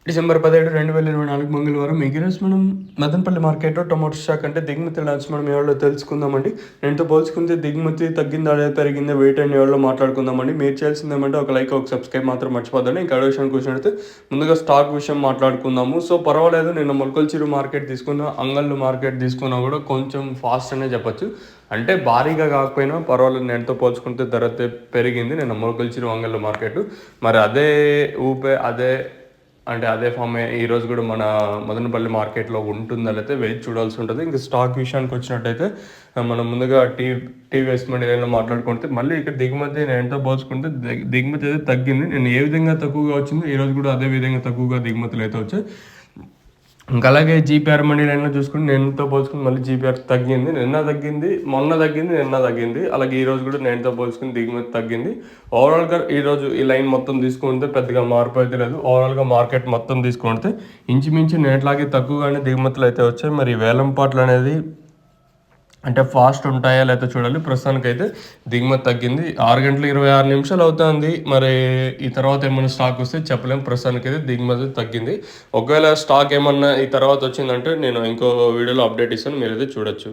December 17, 2024 మంగళవారం ఈరోజు మనం మదనపల్లి మార్కెట్లో టొమాటో స్టాక్ అంటే దిగుమతి లాంచ్ మనం ఎవరో తెలుసుకుందామండి. నేనుతో పోల్చుకుంటే దిగుమతి తగ్గిందా లేదా పెరిగిందా వెయిట్ అండ్ ఎవరో మాట్లాడుకుందామండి. మీరు చేయాల్సింది ఏమంటే ఒక లైక్ ఒక సబ్స్క్రైబ్ మాత్రం మర్చిపోద్దండి. ఇంకా విషయానికి కూర్చున్నట్టు ముందుగా స్టాక్ విషయం మాట్లాడుకుందాము. సో పర్వాలేదు, నేను మొలకల్చిరు మార్కెట్ తీసుకున్నా, అంగళ్ళు మార్కెట్ తీసుకున్నా కూడా కొంచెం ఫాస్ట్ అనే చెప్పొచ్చు. అంటే భారీగా కాకపోయినా పర్వాలేదు, నేనుతో పోల్చుకుంటే ధర పెరిగింది నేను మొలకల్చిరు అంగళ్ళు మార్కెట్. మరి అదే అదే ఫామే ఈరోజు కూడా మన మదనపల్లి మార్కెట్లో ఉంటుందా అయితే వేచి చూడాల్సి ఉంటుంది. ఇంకా స్టాక్ విషయానికి వచ్చినట్టయితే మనం ముందుగా టీవీఎస్ మండీలో మాట్లాడుకుంటే మళ్ళీ ఇక్కడ దిగుమతి నేను ఎంతో పోల్చుకుంటే దిగుమతి అయితే తగ్గింది. నేను ఏ విధంగా తక్కువగా వచ్చిందో ఈరోజు కూడా అదే విధంగా తక్కువగా దిగుమతులు అయితే వచ్చాయి. ఇంకా అలాగే జీపీఆర్ మండీలైనా చూసుకుంటే నేనుతో పోల్చుకుని మళ్ళీ జీపీఆర్ తగ్గింది. మొన్న తగ్గింది, నిన్న తగ్గింది. అలాగే ఈరోజు కూడా నేనుతో పోల్చుకుని దిగుమతి తగ్గింది. ఓవరాల్గా ఈరోజు ఈ లైన్ మొత్తం తీసుకుంటే పెద్దగా మార్పు అయితే లేదు. ఓవరాల్గా మార్కెట్ మొత్తం తీసుకుంటే ఇంచుమించు నేట్లాగే తక్కువగానే దిగుమతులు అయితే వచ్చాయి. మరి వేలం పాటలు అనేది అంటే ఫాస్ట్ ఉంటాయా లేకపోతే చూడాలి. ప్రస్తుతానికైతే దిగుమతి తగ్గింది. 6 గంటల 26 నిమిషాలు అవుతుంది. మరి ఈ తర్వాత ఏమైనా స్టాక్ వస్తే చెప్పలేము. ప్రస్తుతానికైతే దిగుమతి తగ్గింది. ఒకవేళ స్టాక్ ఏమన్నా ఈ తర్వాత వచ్చిందంటే నేను ఇంకో వీడియోలో అప్డేట్ ఇస్తాను, మీరైతే చూడొచ్చు.